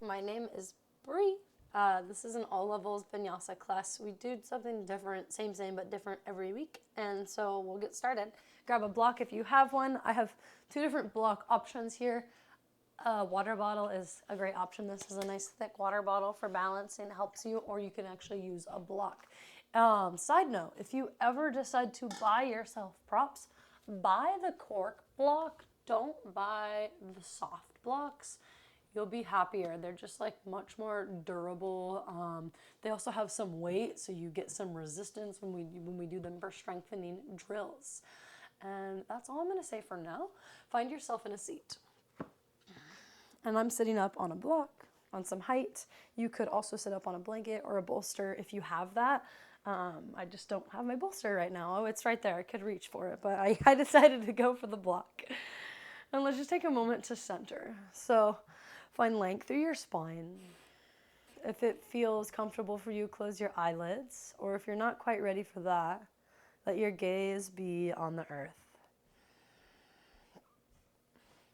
My name is Bree. This is an all levels vinyasa class. We do something different, same, but different every week. And so we'll get started. Grab a block if you have one. I have two different block options here. A water bottle is a great option. This is a nice thick water bottle for balancing. It helps you, or you can actually use a block. Side note, if you ever decide to buy yourself props, buy the cork block. Don't buy the soft blocks. You'll be happier. They're just like much more durable. They also have some weight, so you get some resistance when we do them for strengthening drills. And that's all I'm going to say for now. Find yourself in a seat. And I'm sitting up on a block, on some height. You could also sit up on a blanket or a bolster if you have that. I just don't have my bolster right now. Oh, it's right there. I could reach for it, but I decided to go for the block. And let's just take a moment to center. So find length through your spine. If it feels comfortable for you, close your eyelids. Or if you're not quite ready for that, let your gaze be on the earth.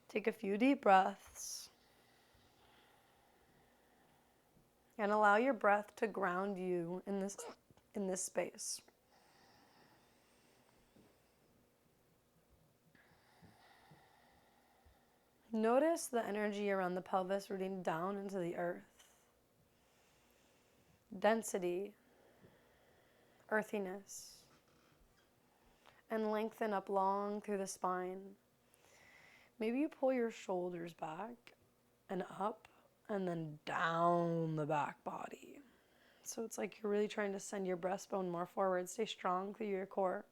Take a few deep breaths. And allow your breath to ground you in this space. Notice the energy around the pelvis rooting down into the earth. Density, earthiness, and lengthen up long through the spine. Maybe you pull your shoulders back and up and then down the back body. So it's like you're really trying to send your breastbone more forward. Stay strong through your core.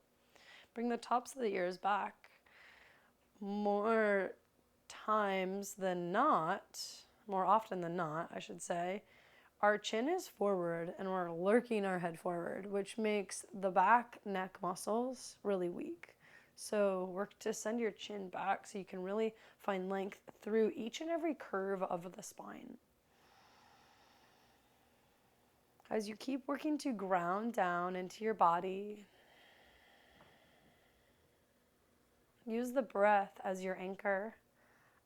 Bring the tops of the ears back. More often than not, I should say, our chin is forward and we're lurking our head forward, which makes the back neck muscles really weak. So work to send your chin back so you can really find length through each and every curve of the spine. As you keep working to ground down into your body, use the breath as your anchor.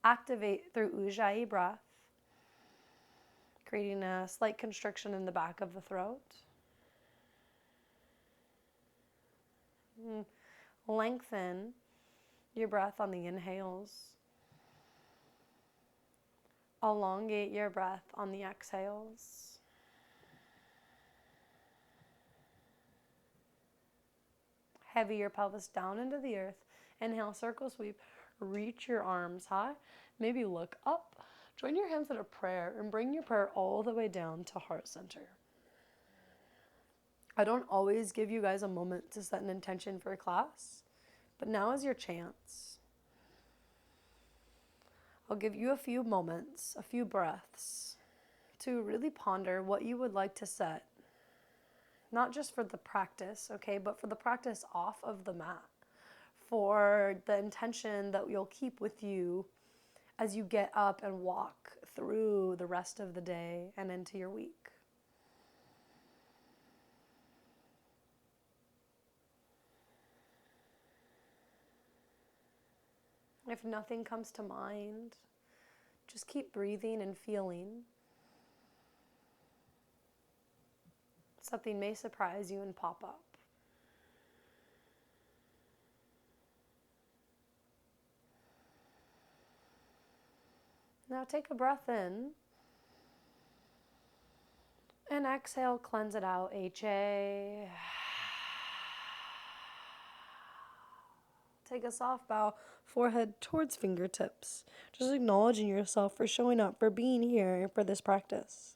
Activate through Ujjayi breath, creating a slight constriction in the back of the throat. Lengthen your breath on the inhales. Elongate your breath on the exhales. Heavy your pelvis down into the earth. Inhale, circle sweep. Reach your arms high. Maybe look up. Join your hands in a prayer and bring your prayer all the way down to heart center. I don't always give you guys a moment to set an intention for a class, but now is your chance. I'll give you a few moments, a few breaths, to really ponder what you would like to set. Not just for the practice, okay, but for the practice off of the mat. For the intention that you'll keep with you as you get up and walk through the rest of the day and into your week. If nothing comes to mind, just keep breathing and feeling. Something may surprise you and pop up. Now take a breath in and exhale, cleanse it out, HA. Take a soft bow, forehead towards fingertips. Just acknowledging yourself for showing up, for being here for this practice.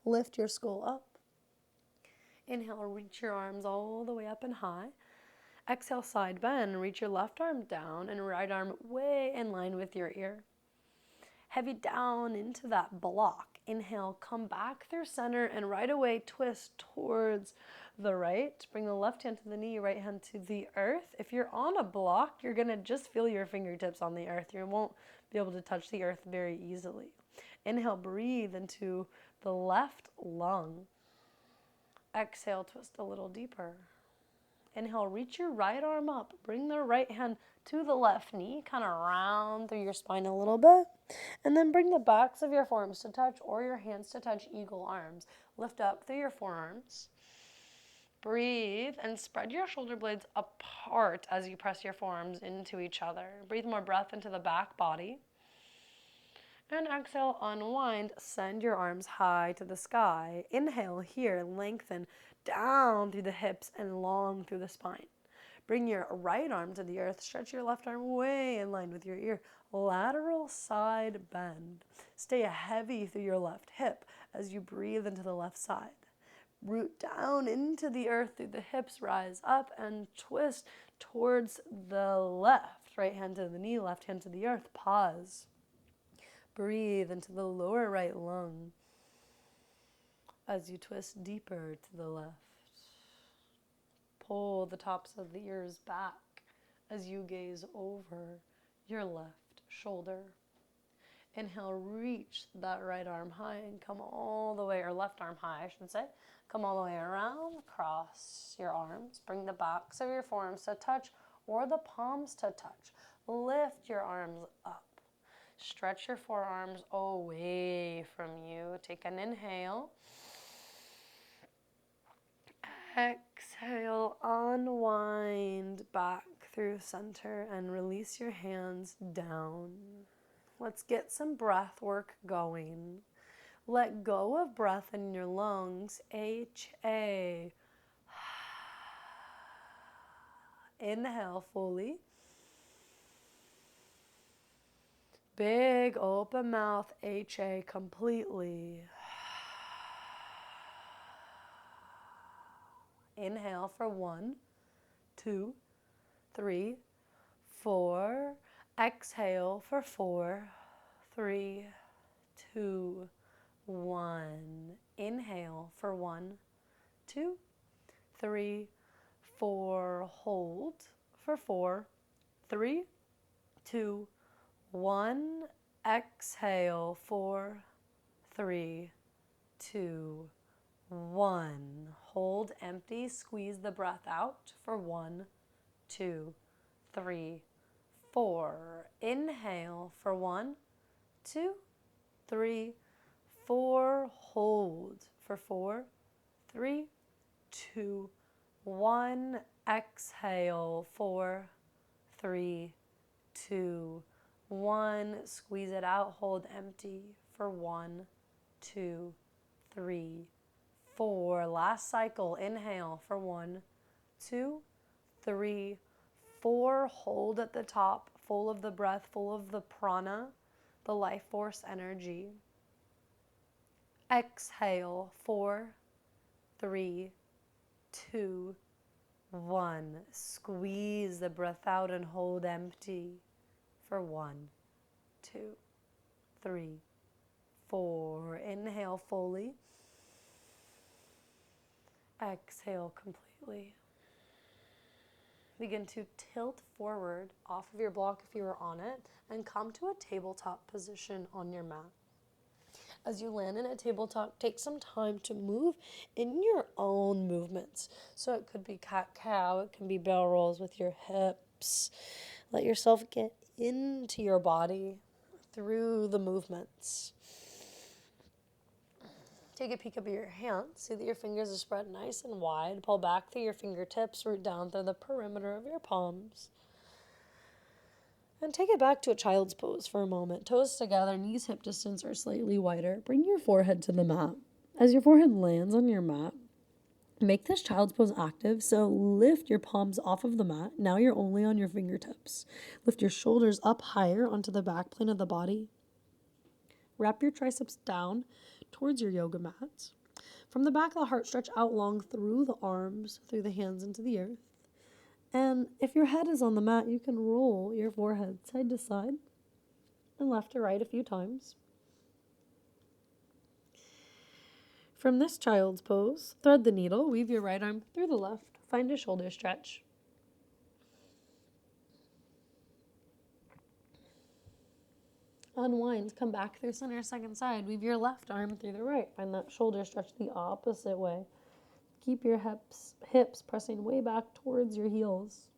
Lift your skull up. Inhale, reach your arms all the way up and high. Exhale, side bend. Reach your left arm down and right arm way in line with your ear. Heavy down into that block. Inhale, come back through center and right away twist towards the right. Bring the left hand to the knee, right hand to the earth. If you're on a block, you're going to just feel your fingertips on the earth. You won't be able to touch the earth very easily. Inhale, breathe into the left lung. Exhale, twist a little deeper. Inhale, reach your right arm up. Bring the right hand to the left knee, kind of round through your spine a little bit. And then bring the backs of your forearms to touch or your hands to touch eagle arms. Lift up through your forearms. Breathe and spread your shoulder blades apart as you press your forearms into each other. Breathe more breath into the back body. And exhale, unwind. Send your arms high to the sky. Inhale here, lengthen down through the hips and long through the spine. Bring your right arm to the earth. Stretch your left arm way in line with your ear. Lateral side bend. Stay heavy through your left hip as you breathe into the left side. Root down into the earth through the hips. Rise up and twist towards the left. Right hand to the knee, left hand to the earth. Pause. Breathe into the lower right lung as you twist deeper to the left. Pull the tops of the ears back as you gaze over your left shoulder. Inhale, reach that right arm high and come all the way, or left arm high, I should say. Come all the way around, cross your arms. Bring the backs of your forearms to touch or the palms to touch. Lift your arms up. Stretch your forearms away from you. Take an inhale. Exhale, unwind back through center and release your hands down. Let's get some breath work going. Let go of breath in your lungs. HA. Inhale fully. Big open mouth, HA completely. Inhale for 1, 2, 3, 4. Exhale for 4, 3, 2, 1. Inhale for 1, 2, 3, 4. Hold for 4, 3, 2, 1. Exhale, 4, 3, 2, 1. Hold empty. Squeeze the breath out for 1, 2, 3, 4. Inhale for 1, 2, 3, 4. Hold for 4, 3, 2, 1. Exhale, 4, 3, 2, 1. Squeeze it out. Hold empty for 1, 2, 3, 4. Last cycle. Inhale for 1, 2, 3, 4. Hold at the top, full of the breath, full of the prana, the life force energy. Exhale, 4, 3, 2, 1. Squeeze the breath out and hold empty for 1, 2, 3, 4. Inhale fully. Exhale completely. Begin to tilt forward off of your block if you are on it and come to a tabletop position on your mat. As you land in a tabletop, take some time to move in your own movements. So it could be cat-cow, it can be barrel rolls with your hips. Let yourself get into your body through the movements. Take a peek of your hands. See that your fingers are spread nice and wide. Pull back through your fingertips, root down through the perimeter of your palms. And take it back to a child's pose for a moment. Toes together, knees hip distance or slightly wider. Bring your forehead to the mat. As your forehead lands on your mat, make this child's pose active. So lift your palms off of the mat. Now you're only on your fingertips. Lift your shoulders up higher onto the back plane of the body. Wrap your triceps down towards your yoga mat. From the back of the heart, stretch out long through the arms, through the hands into the earth. And if your head is on the mat, you can roll your forehead side to side and left to right a few times. From this child's pose, thread the needle, weave your right arm through the left, find a shoulder stretch. Unwind, come back through center, second side, weave your left arm through the right, find that shoulder stretch the opposite way. Keep your hips pressing way back towards your heels.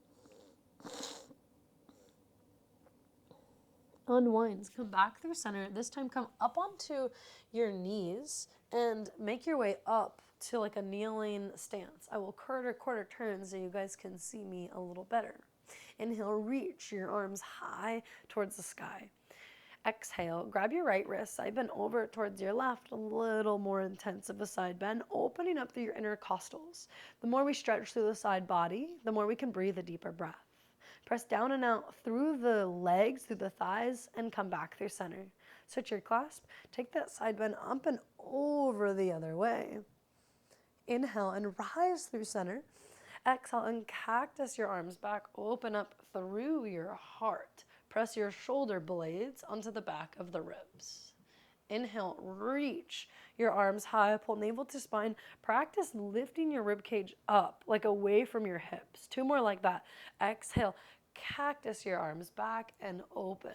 unwinds. Come back through center. This time come up onto your knees and make your way up to like a kneeling stance. I will quarter turn so you guys can see me a little better. Inhale, reach your arms high towards the sky. Exhale, grab your right wrist, side bend over towards your left, a little more intense of a side bend, opening up through your intercostals. The more we stretch through the side body, the more we can breathe a deeper breath. Press down and out through the legs, through the thighs, and come back through center. Switch your clasp, take that side bend up and over the other way. Inhale and rise through center. Exhale and cactus your arms back, open up through your heart. Press your shoulder blades onto the back of the ribs. Inhale, reach your arms high, pull navel to spine. Practice lifting your rib cage up, like away from your hips. 2 more like that. Exhale, cactus your arms back and open.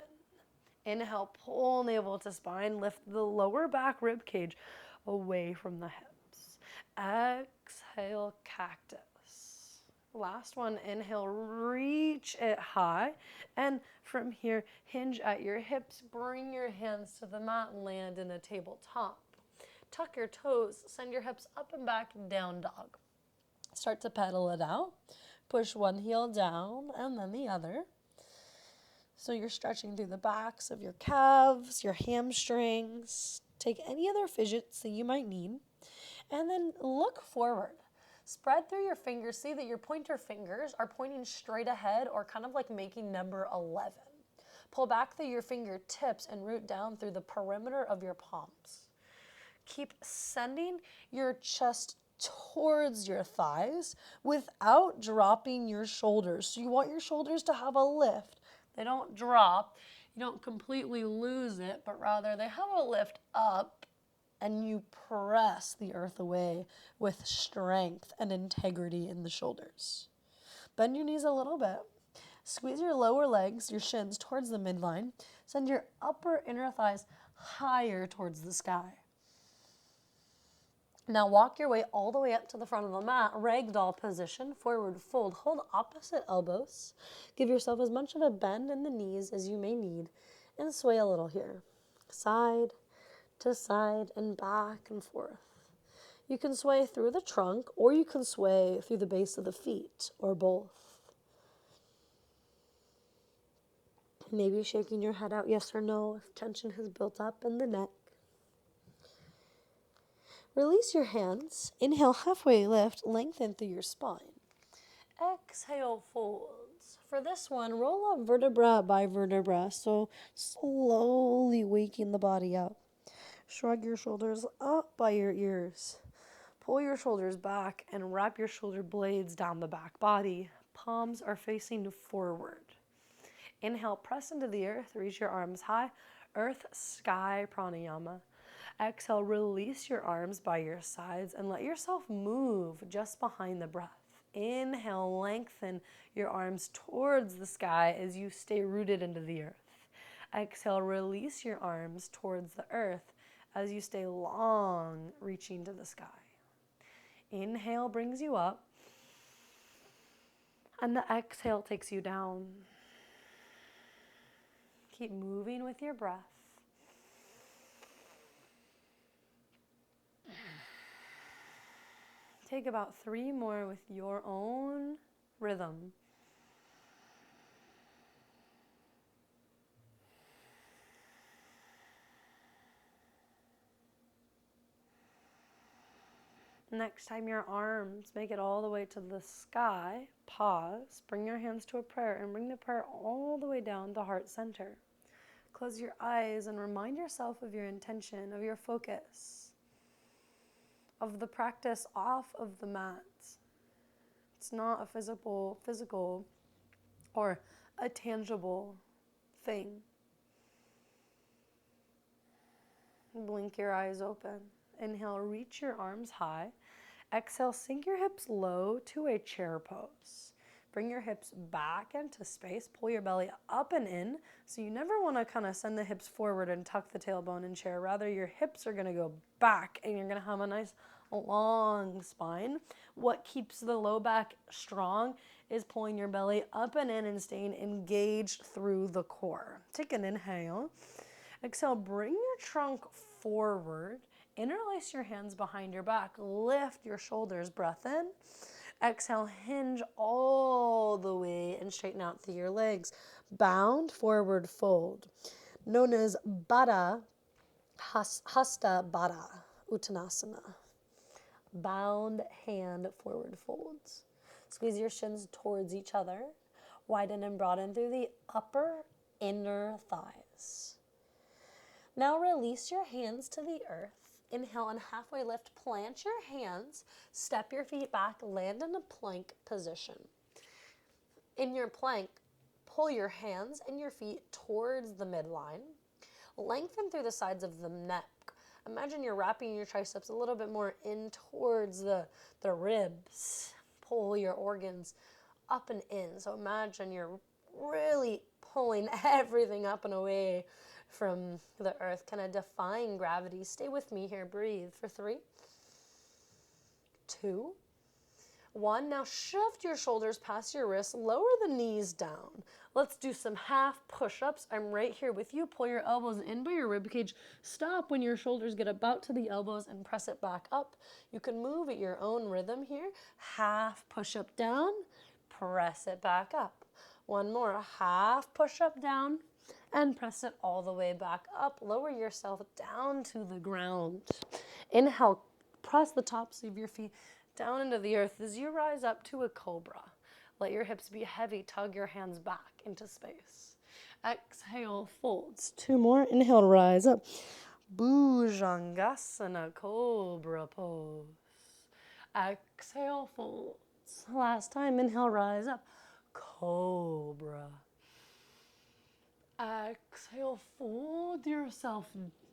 Inhale, pull navel to spine, lift the lower back rib cage away from the hips. Exhale, cactus. Last one, inhale, reach it high. And from here, hinge at your hips, bring your hands to the mat, land in a tabletop. Tuck your toes, send your hips up and back, down dog. Start to pedal it out. Push one heel down and then the other. So you're stretching through the backs of your calves, your hamstrings. Take any other fidgets that you might need. And then look forward. Spread through your fingers. See that your pointer fingers are pointing straight ahead or kind of like making number 11. Pull back through your fingertips and root down through the perimeter of your palms. Keep sending your chest towards your thighs without dropping your shoulders. So you want your shoulders to have a lift. They don't drop. You don't completely lose it, but rather they have a lift up. And you press the earth away with strength and integrity in the shoulders. Bend your knees a little bit. Squeeze your lower legs, your shins, towards the midline. Send your upper inner thighs higher towards the sky. Now walk your way all the way up to the front of the mat, ragdoll position, forward fold. Hold opposite elbows. Give yourself as much of a bend in the knees as you may need, and sway a little here. Side to side and back and forth. You can sway through the trunk or you can sway through the base of the feet or both. Maybe shaking your head out yes or no if tension has built up in the neck. Release your hands. Inhale, halfway lift, lengthen through your spine. Exhale, folds. For this one, roll up vertebra by vertebra, so slowly waking the body up. Shrug your shoulders up by your ears. Pull your shoulders back and wrap your shoulder blades down the back body. Palms are facing forward. Inhale, press into the earth. Reach your arms high. Earth, sky, pranayama. Exhale, release your arms by your sides and let yourself move just behind the breath. Inhale, lengthen your arms towards the sky as you stay rooted into the earth. Exhale, release your arms towards the earth as you stay long, reaching to the sky. Inhale brings you up, and the exhale takes you down. Keep moving with your breath. Take about 3 more with your own rhythm. Next time your arms make it all the way to the sky, pause, bring your hands to a prayer, and bring the prayer all the way down to heart center. Close your eyes and remind yourself of your intention, of your focus, of the practice off of the mat. It's not a physical or a tangible thing. Blink your eyes open. Inhale, reach your arms high. Exhale, sink your hips low to a chair pose. Bring your hips back into space. Pull your belly up and in. So you never want to kind of send the hips forward and tuck the tailbone in chair. Rather, your hips are going to go back and you're going to have a nice long spine. What keeps the low back strong is pulling your belly up and in and staying engaged through the core. Take an inhale. Exhale, bring your trunk forward. Interlace your hands behind your back. Lift your shoulders, breath in. Exhale, hinge all the way and straighten out through your legs. Bound forward fold, known as Baddha Hasta Baddha Uttanasana. Bound hand forward folds. Squeeze your shins towards each other. Widen and broaden through the upper inner thighs. Now release your hands to the earth. Inhale and halfway lift, plant your hands, step your feet back, land in a plank position. In your plank, pull your hands and your feet towards the midline. Lengthen through the sides of the neck. Imagine you're wrapping your triceps a little bit more in towards the ribs. Pull your organs up and in. So imagine you're really pulling everything up and away from the earth, kind of defying gravity. Stay with me here. Breathe for 3, 2, 1. Now shift your shoulders past your wrists. Lower the knees down. Let's do some half push-ups. I'm right here with you. Pull your elbows in by your rib cage. Stop when your shoulders get about to the elbows and press it back up. You can move at your own rhythm here. Half push-up down. Press it back up. One more. Half push-up down. And press it all the way back up. Lower yourself down to the ground. Inhale, press the tops of your feet down into the earth as you rise up to a cobra. Let your hips be heavy. Tug your hands back into space. Exhale, folds. 2 more. Inhale, rise up. Bhujangasana, cobra pose. Exhale, folds. Last time. Inhale, rise up. Cobra. Exhale, fold yourself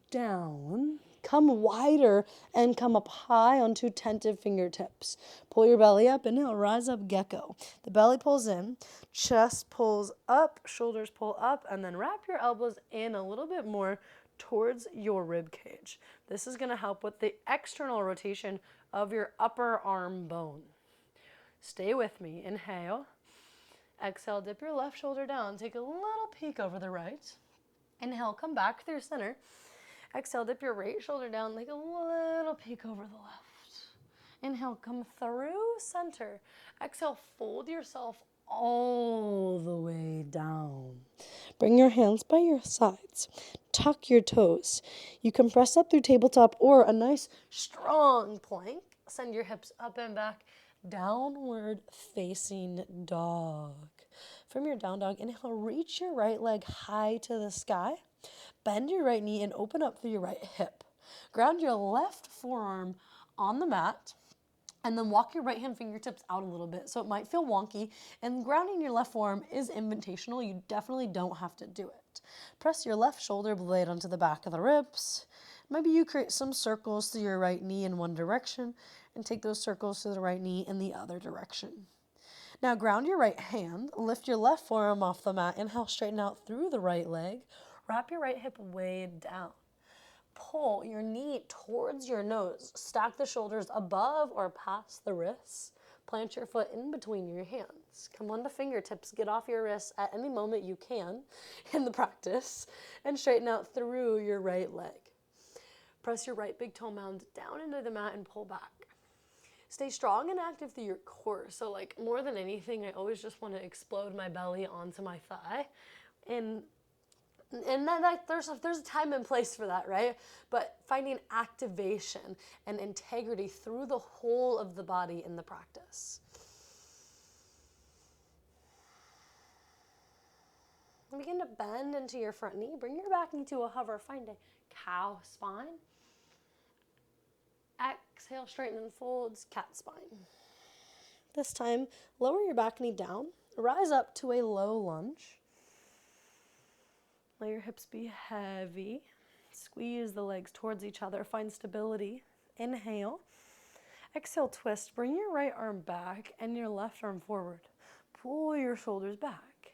down. Come wider and come up high onto tented fingertips. Pull your belly up. Inhale, rise up, gecko. The belly pulls in, chest pulls up, shoulders pull up, and then wrap your elbows in a little bit more towards your rib cage. This is going to help with the external rotation of your upper arm bone. Stay with me. Inhale. Exhale, dip your left shoulder down. Take a little peek over the right. Inhale, come back through center. Exhale, dip your right shoulder down. Take a little peek over the left. Inhale, come through center. Exhale, fold yourself all the way down. Bring your hands by your sides. Tuck your toes. You can press up through tabletop or a nice strong plank. Send your hips up and back. Downward facing dog. From your down dog, inhale, reach your right leg high to the sky. Bend your right knee and open up through your right hip. Ground your left forearm on the mat and then walk your right hand fingertips out a little bit. So it might feel wonky, and grounding your left forearm is invitational. You definitely don't have to do it. Press your left shoulder blade onto the back of the ribs. Maybe you create some circles through your right knee in one direction and take those circles to the right knee in the other direction. Now ground your right hand, lift your left forearm off the mat, inhale, straighten out through the right leg, wrap your right hip way down. Pull your knee towards your nose, stack the shoulders above or past the wrists, plant your foot in between your hands. Come onto fingertips, get off your wrists at any moment you can in the practice, and straighten out through your right leg. Press your right big toe mound down into the mat and pull back. Stay strong and active through your core. So like more than anything, I always just want to explode my belly onto my thigh. And there's a time and place for that, right? But finding activation and integrity through the whole of the body in the practice. And begin to bend into your front knee. Bring your back knee to a hover. Find a cow spine. Exhale, straighten and folds, cat spine. This time, lower your back knee down. Rise up to a low lunge. Let your hips be heavy. Squeeze the legs towards each other. Find stability. Inhale. Exhale, twist. Bring your right arm back and your left arm forward. Pull your shoulders back.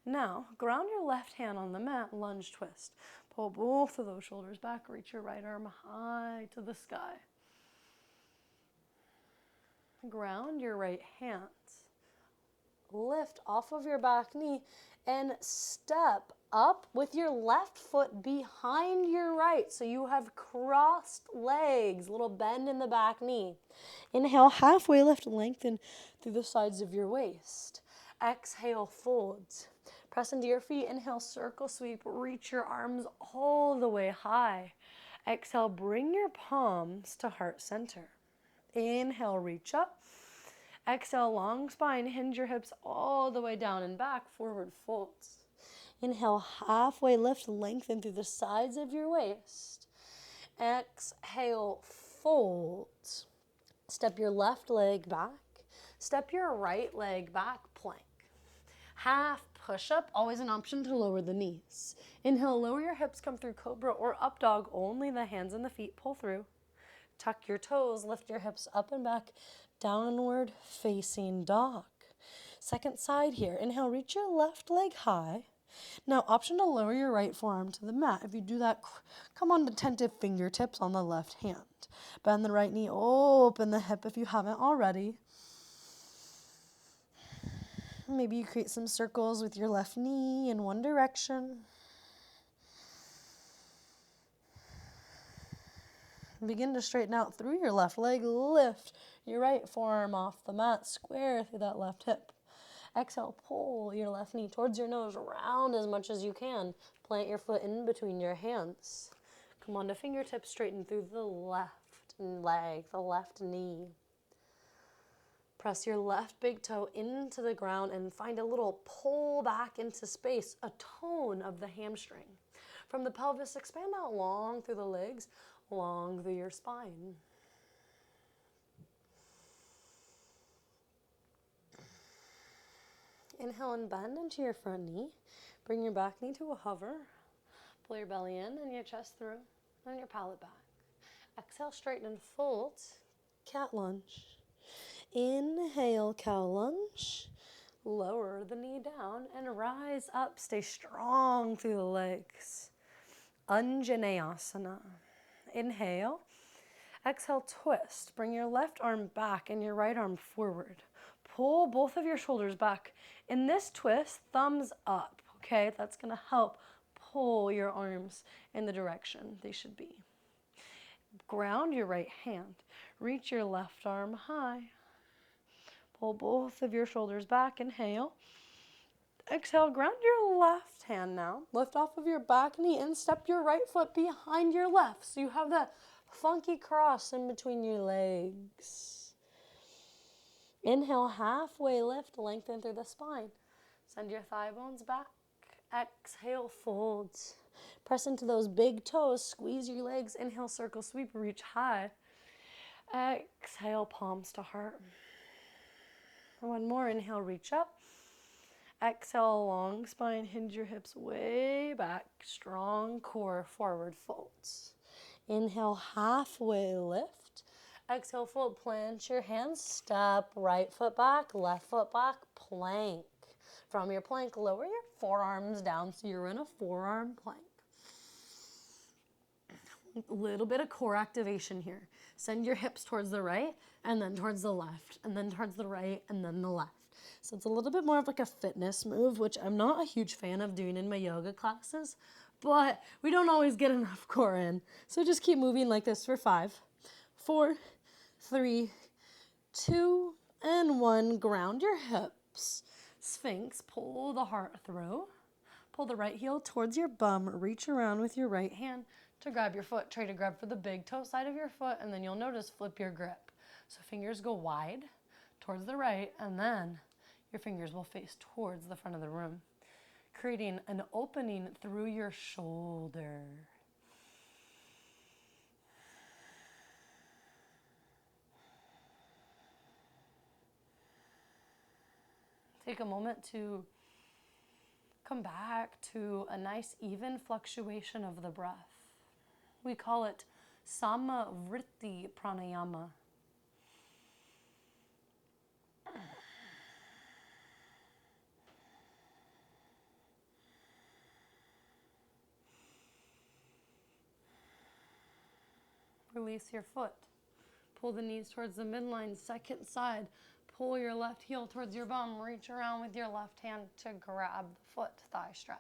Now, ground your left hand on the mat, lunge twist. Pull both of those shoulders back. Reach your right arm high to the sky. Ground your right hands. lift off of your back knee and step up with your left foot behind your right. So you have crossed legs, little bend in the back knee. Inhale, halfway lift, lengthen through the sides of your waist. Exhale, fold. Press into your feet. Inhale, circle sweep. Reach your arms all the way high. Exhale, bring your palms to heart center. Inhale, reach up. Exhale, long spine. Hinge your hips all the way down and back. Forward folds. Inhale, halfway lift, lengthen through the sides of your waist. Exhale, fold. Step your left leg back. Step your right leg back, plank. Half push-up, always an option to lower the knees. Inhale, lower your hips, come through cobra or up dog, only the hands and the feet pull through. Tuck your toes, lift your hips up and back, downward facing dog. Second side here. Inhale, reach your left leg high. Now, option to lower your right forearm to the mat. If you do that, come on to attentive fingertips on the left hand. Bend the right knee, open the hip if you haven't already. Maybe you create some circles with your left knee in one direction. Begin to straighten out through your left leg. Lift your right forearm off the mat. Square through that left hip. Exhale, pull your left knee towards your nose. Round as much as you can. Plant your foot in between your hands. Come on to fingertips. Straighten through the left leg, the left knee. Press your left big toe into the ground and find a little pull back into space, a tone of the hamstring. From the pelvis, expand out long through the legs, long through your spine. Inhale and bend into your front knee. Bring your back knee to a hover. Pull your belly in and your chest through and your palate back. Exhale, straighten and fold. Cat lunge. Inhale, cow lunge. Lower the knee down and rise up. Stay strong through the legs. Anjaneyasana. Inhale. Exhale, twist. Bring your left arm back and your right arm forward. Pull both of your shoulders back. In this twist, thumbs up, okay? That's going to help pull your arms in the direction they should be. Ground your right hand. Reach your left arm high. Pull both of your shoulders back. Inhale. Exhale, ground your left hand now. Lift off of your back knee and step your right foot behind your left. So you have that funky cross in between your legs. Inhale, halfway lift, lengthen through the spine. Send your thigh bones back. Exhale, fold. Press into those big toes, squeeze your legs. Inhale, circle sweep, reach high. Exhale, palms to heart. One more, inhale, reach up. Exhale, long spine, hinge your hips way back. Strong core, forward folds. Inhale, halfway lift. Exhale, fold, plant your hands, step right foot back, left foot back, plank. From your plank, lower your forearms down so you're in a forearm plank. A little bit of core activation here. Send your hips towards the right and then towards the left and then towards the right and then the left. So it's a little bit more of like a fitness move, which I'm not a huge fan of doing in my yoga classes, but we don't always get enough core in. So just keep moving like this for 5, 4, 3, 2, and 1. Ground your hips. Sphinx, pull the heart through. Pull the right heel towards your bum. Reach around with your right hand to grab your foot. Try to grab for the big toe side of your foot, and then you'll notice flip your grip. So fingers go wide towards the right, and then your fingers will face towards the front of the room, creating an opening through your shoulder. Take a moment to come back to a nice even fluctuation of the breath. We call it Samavritti Pranayama. Release your foot. pull the knees towards the midline. Second side, pull your left heel towards your bum. Reach around with your left hand to grab the foot, thigh stretch.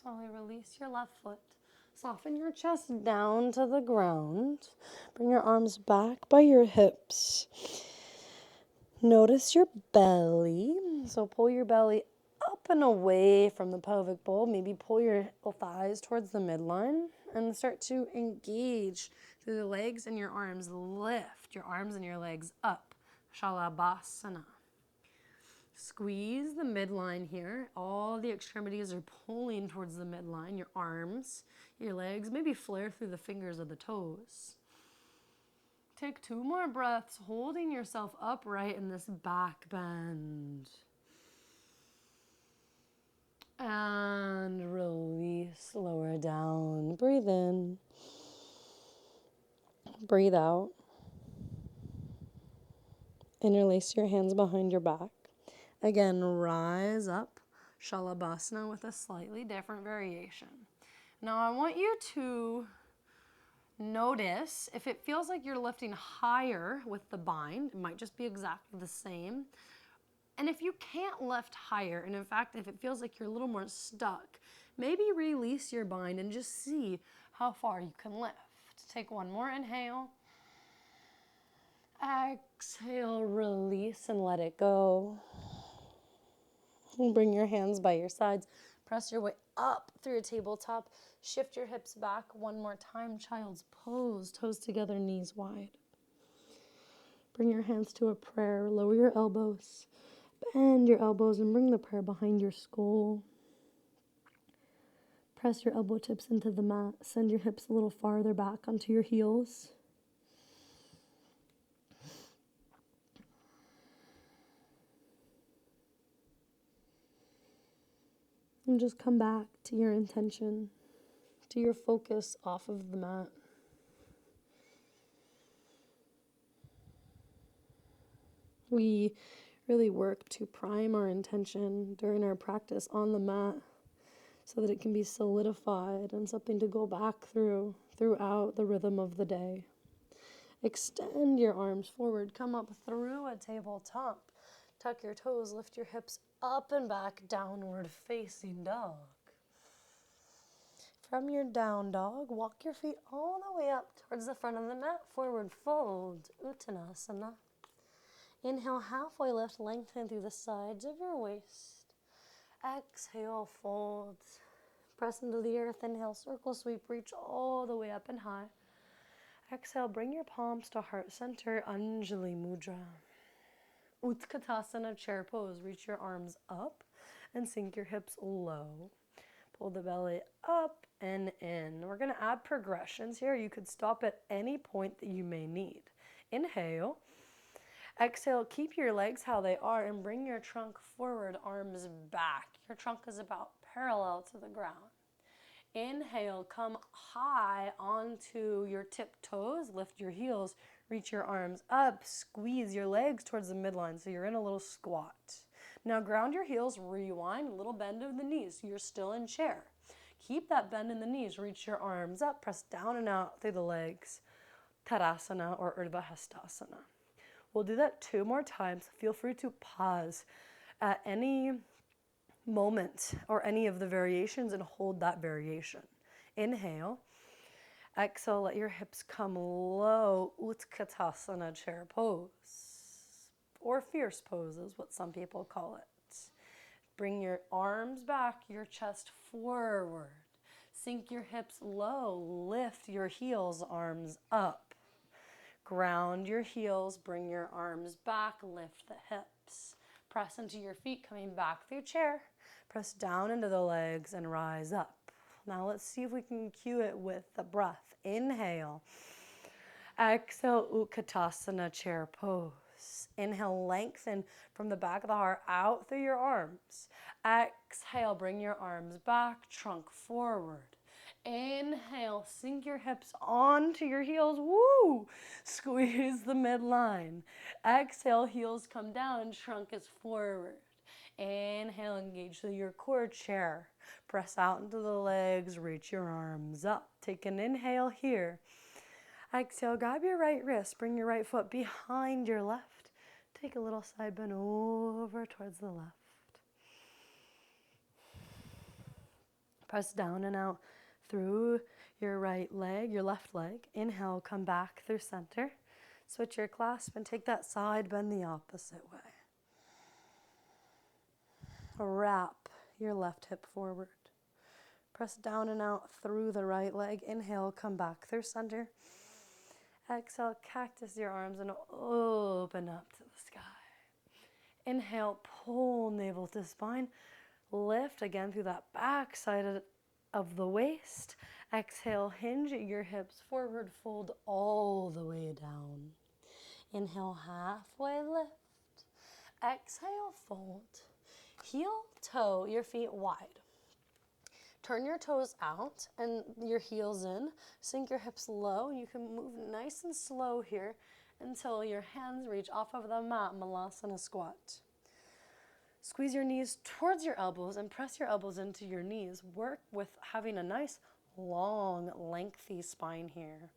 Slowly release your left foot. Soften your chest down to the ground. Bring your arms back by your hips. Notice your belly. So pull your belly up and away from the pelvic bowl. Maybe pull your thighs towards the midline and start to engage through the legs and your arms. Lift your arms and your legs up. Shalabhasana. Squeeze the midline here. All the extremities are pulling towards the midline. Your arms, your legs, maybe flare through the fingers of the toes. Take 2 more breaths, holding yourself upright in this back bend. And release, lower down. Breathe in. Breathe out. Interlace your hands behind your back. Again, rise up, Shalabhasana, with a slightly different variation. Now I want you to notice if it feels like you're lifting higher with the bind. It might just be exactly the same. And if you can't lift higher, and in fact, if it feels like you're a little more stuck, maybe release your bind and just see how far you can lift. Take 1 more inhale. Exhale, release and let it go. And bring your hands by your sides. Press your way up through a tabletop. Shift your hips back 1 more time. Child's pose. Toes together, knees wide. Bring your hands to a prayer. Lower your elbows. Bend your elbows and bring the prayer behind your skull. Press your elbow tips into the mat. Send your hips a little farther back onto your heels. And just come back to your intention, to your focus off of the mat. We really work to prime our intention during our practice on the mat so that it can be solidified and something to go back throughout the rhythm of the day. Extend your arms forward. Come up through a tabletop. Tuck your toes. Lift your hips up and back, downward facing dog. From your down dog, walk your feet all the way up towards the front of the mat. Forward fold, Uttanasana. Inhale, halfway lift, lengthen through the sides of your waist. Exhale, fold. Press into the earth. Inhale, circle sweep, reach all the way up and high. Exhale, bring your palms to heart center, Anjali Mudra. Utkatasana, chair pose. Reach your arms up and sink your hips low. Pull the belly up and in. We're going to add progressions here. You could stop at any point that you may need. Inhale. Exhale, keep your legs how they are and bring your trunk forward, arms back. Your trunk is about parallel to the ground. Inhale, come high onto your tiptoes, lift your heels, reach your arms up, squeeze your legs towards the midline so you're in a little squat. Now ground your heels, rewind, a little bend of the knees. You're still in chair. Keep that bend in the knees, reach your arms up, press down and out through the legs. Tadasana or Urdhva Hastasana. We'll do that 2 more times. Feel free to pause at any moment or any of the variations and hold that variation. Inhale. Exhale, let your hips come low. Utkatasana, chair pose. Or fierce pose is what some people call it. Bring your arms back, your chest forward. Sink your hips low. Lift your heels, arms up. Ground your heels, bring your arms back, lift the hips. Press into your feet, coming back through chair. Press down into the legs and rise up. Now let's see if we can cue it with the breath. Inhale. Exhale, Utkatasana, chair pose. Inhale, lengthen from the back of the heart out through your arms. Exhale, bring your arms back, trunk forward. Inhale, sink your hips onto your heels. Woo! Squeeze the midline. Exhale, heels come down, trunk is forward. Inhale, engage through your core chair. Press out into the legs, reach your arms up. Take an inhale here. Exhale, grab your right wrist, bring your right foot behind your left. Take a little side bend over towards the left. Press down and out through your right leg, your left leg. Inhale, come back through center. Switch your clasp and take that side bend the opposite way. Wrap your left hip forward. Press down and out through the right leg. Inhale, come back through center. Exhale, cactus your arms and open up to the sky. Inhale, pull navel to spine. Lift again through that back side of the waist. Exhale, hinge your hips forward, fold all the way down. Inhale, halfway lift. Exhale, fold. Heel, toe, your feet wide. Turn your toes out and your heels in. Sink your hips low. You can move nice and slow here until your hands reach off of the mat, Malasana squat. Squeeze your knees towards your elbows and press your elbows into your knees. Work with having a nice, long, lengthy spine here.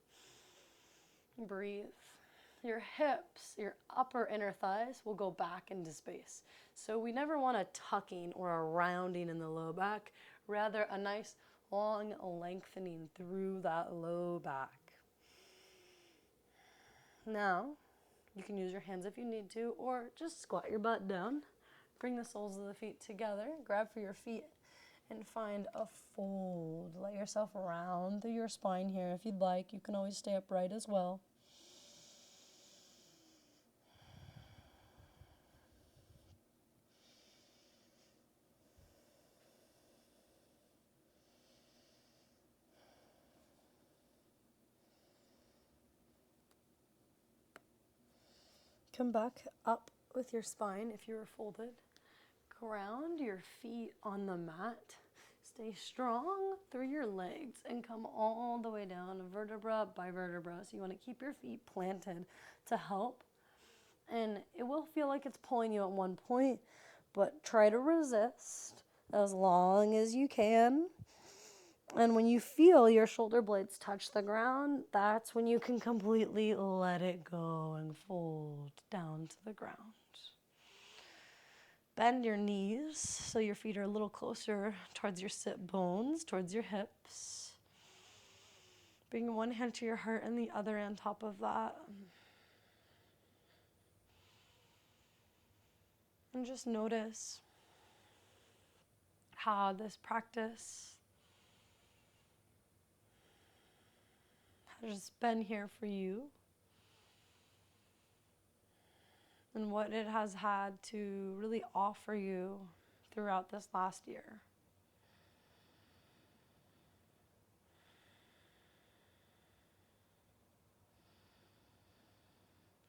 Breathe. Your hips, your upper inner thighs will go back into space. So we never want a tucking or a rounding in the low back, rather a nice long lengthening through that low back. Now, you can use your hands if you need to, or just squat your butt down. Bring the soles of the feet together, grab for your feet, and find a fold. Let yourself round through your spine here if you'd like. You can always stay upright as well. Come back up with your spine if you were folded. Ground your feet on the mat. Stay strong through your legs and come all the way down, vertebra by vertebra. So you want to keep your feet planted to help. And it will feel like it's pulling you at one point, but try to resist as long as you can. And when you feel your shoulder blades touch the ground, that's when you can completely let it go and fold down to the ground. Bend your knees so your feet are a little closer towards your sit bones, towards your hips. Bring one hand to your heart and the other on top of that. And just notice how this practice has been here for you and what it has had to really offer you throughout this last year.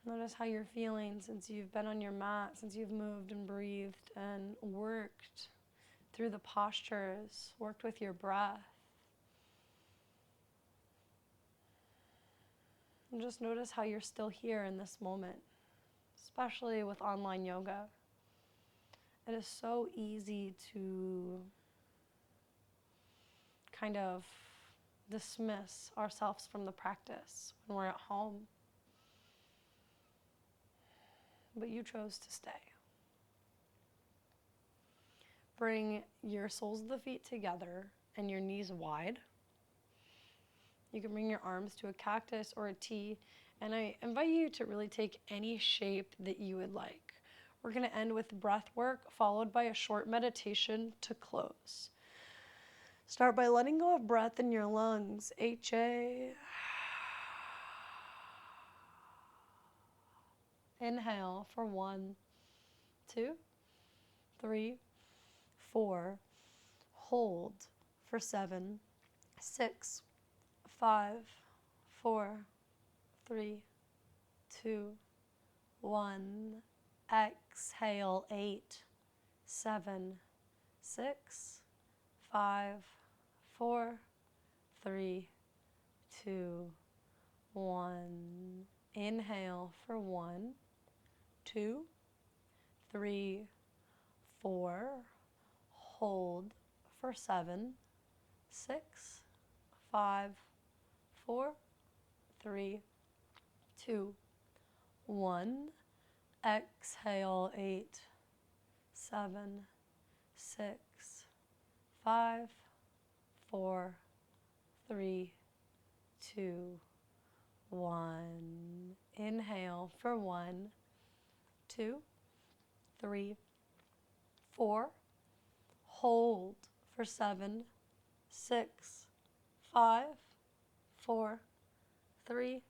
Notice how you're feeling since you've been on your mat, since you've moved and breathed and worked through the postures, worked with your breath. And just notice how you're still here in this moment, especially with online yoga. It is so easy to kind of dismiss ourselves from the practice when we're at home. But you chose to stay. Bring your soles of the feet together and your knees wide. You can bring your arms to a cactus or a T, and I invite you to really take any shape that you would like. We're going to end with breath work, followed by a short meditation to close. Start by letting go of breath in your lungs. HA. Inhale for 1, 2, 3, 4. Hold for 7, 6, 5, 4, 3, 2, 1. Exhale, 8, 7, 6, 5, 4, 3, 2, 1. Inhale for 1, 2, 3, 4. Hold for 7, 6, 5, 4, 3, 2, 1. Exhale, 8, 7, 6, 5, 4, 3, 2, 1. Inhale for 1, 2, 3, 4. Hold for 7, 6, 5, 4, 3,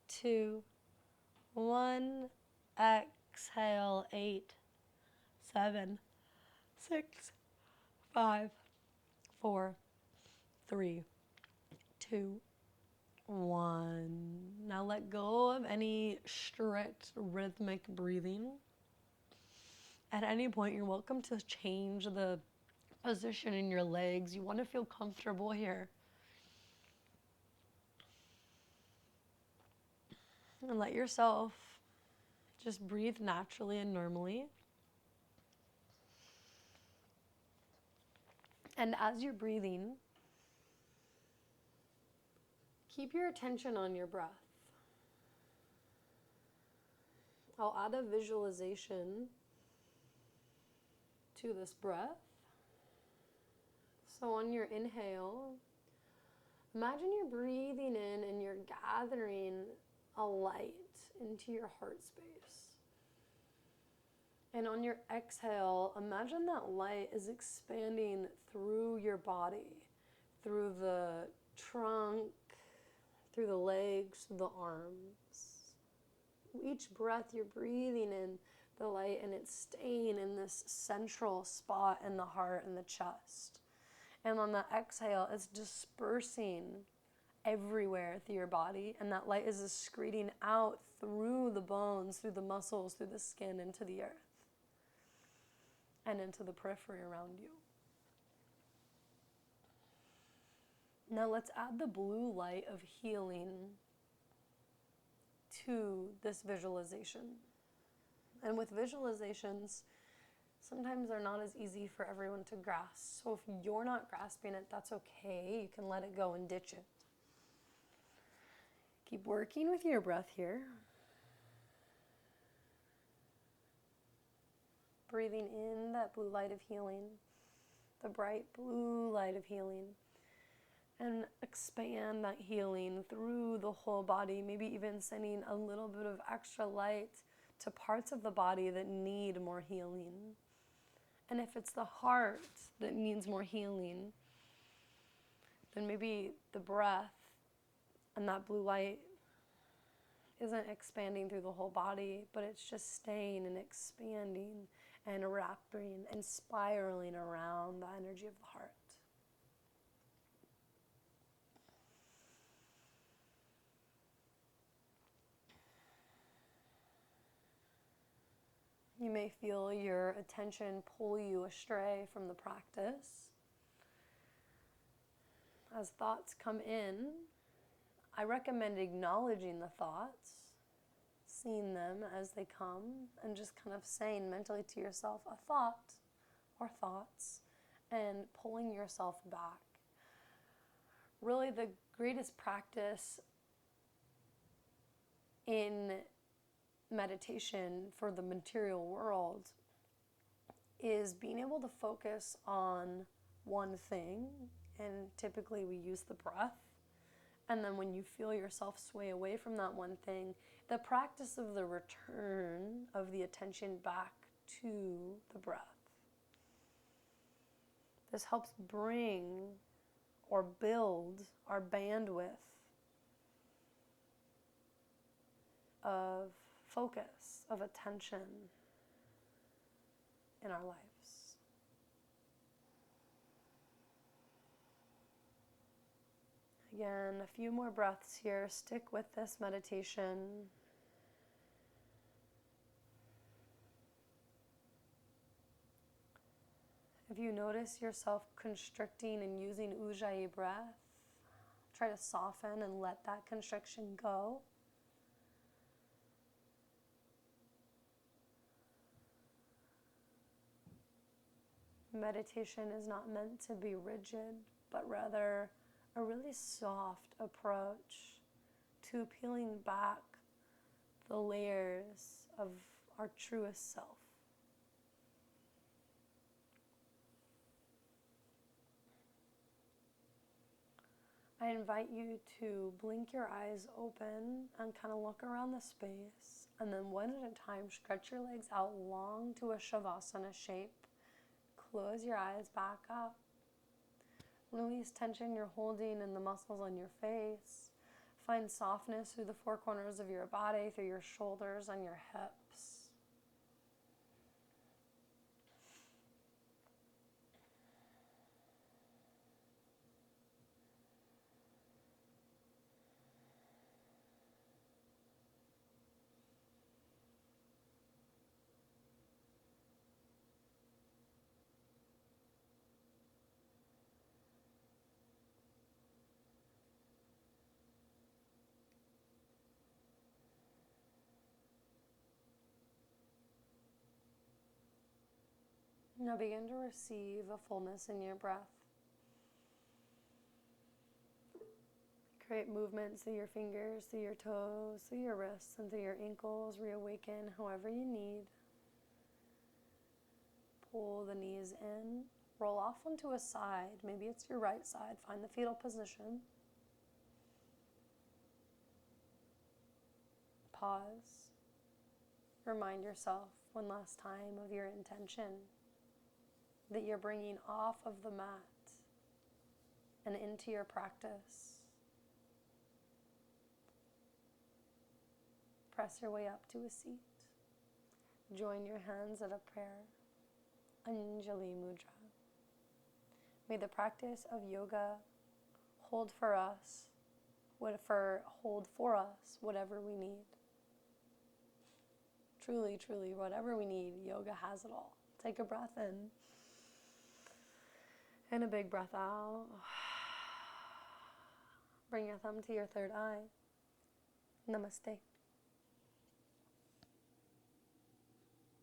2, 1. Exhale, 8, 7, 6, 5, 4, 3, 2, 1. Now let go of any strict rhythmic breathing. At any point, you're welcome to change the position in your legs. You want to feel comfortable here. And let yourself just breathe naturally and normally. And as you're breathing, keep your attention on your breath. I'll add a visualization to this breath. So on your inhale, imagine you're breathing in and you're gathering a light into your heart space. And on your exhale, imagine that light is expanding through your body, through the trunk, through the legs, through the arms. Each breath you're breathing in the light and it's staying in this central spot in the heart and the chest. And on the exhale, it's dispersing everywhere through your body, and that light is excreting out through the bones, through the muscles, through the skin, into the earth, and into the periphery around you. Now let's add the blue light of healing to this visualization. And with visualizations, sometimes they're not as easy for everyone to grasp. So if you're not grasping it, that's okay. You can let it go and ditch it. Keep working with your breath here. Breathing in that blue light of healing, the bright blue light of healing. And expand that healing through the whole body, maybe even sending a little bit of extra light to parts of the body that need more healing. And if it's the heart that needs more healing, then maybe the breath and that blue light isn't expanding through the whole body, but it's just staying and expanding and wrapping and spiraling around the energy of the heart. You may feel your attention pull you astray from the practice. As thoughts come in, I recommend acknowledging the thoughts, seeing them as they come, and just kind of saying mentally to yourself a thought or thoughts, and pulling yourself back. Really, the greatest practice in meditation for the material world is being able to focus on one thing, and typically we use the breath. And then when you feel yourself sway away from that one thing, the practice of the return of the attention back to the breath. This helps bring or build our bandwidth of focus, of attention in our lives. Again, a few more breaths here. Stick with this meditation. If you notice yourself constricting and using ujjayi breath, try to soften and let that constriction go. Meditation is not meant to be rigid, but rather a really soft approach to peeling back the layers of our truest self. I invite you to blink your eyes open and kind of look around the space, and then one at a time stretch your legs out long to a shavasana shape. Close your eyes back up. Release tension you're holding in the muscles on your face. Find softness through the four corners of your body, through your shoulders and your hips. Now begin to receive a fullness in your breath. Create movements through your fingers, through your toes, through your wrists, and through your ankles. Reawaken however you need. Pull the knees in. Roll off onto a side. Maybe it's your right side. Find the fetal position. Pause. Remind yourself one last time of your intention that you're bringing off of the mat and into your practice. Press your way up to a seat. Join your hands at a prayer. Anjali Mudra. May the practice of yoga hold for us whatever we need. Truly, truly, whatever we need, yoga has it all. Take a breath in. And a big breath out. Bring your thumb to your third eye. Namaste.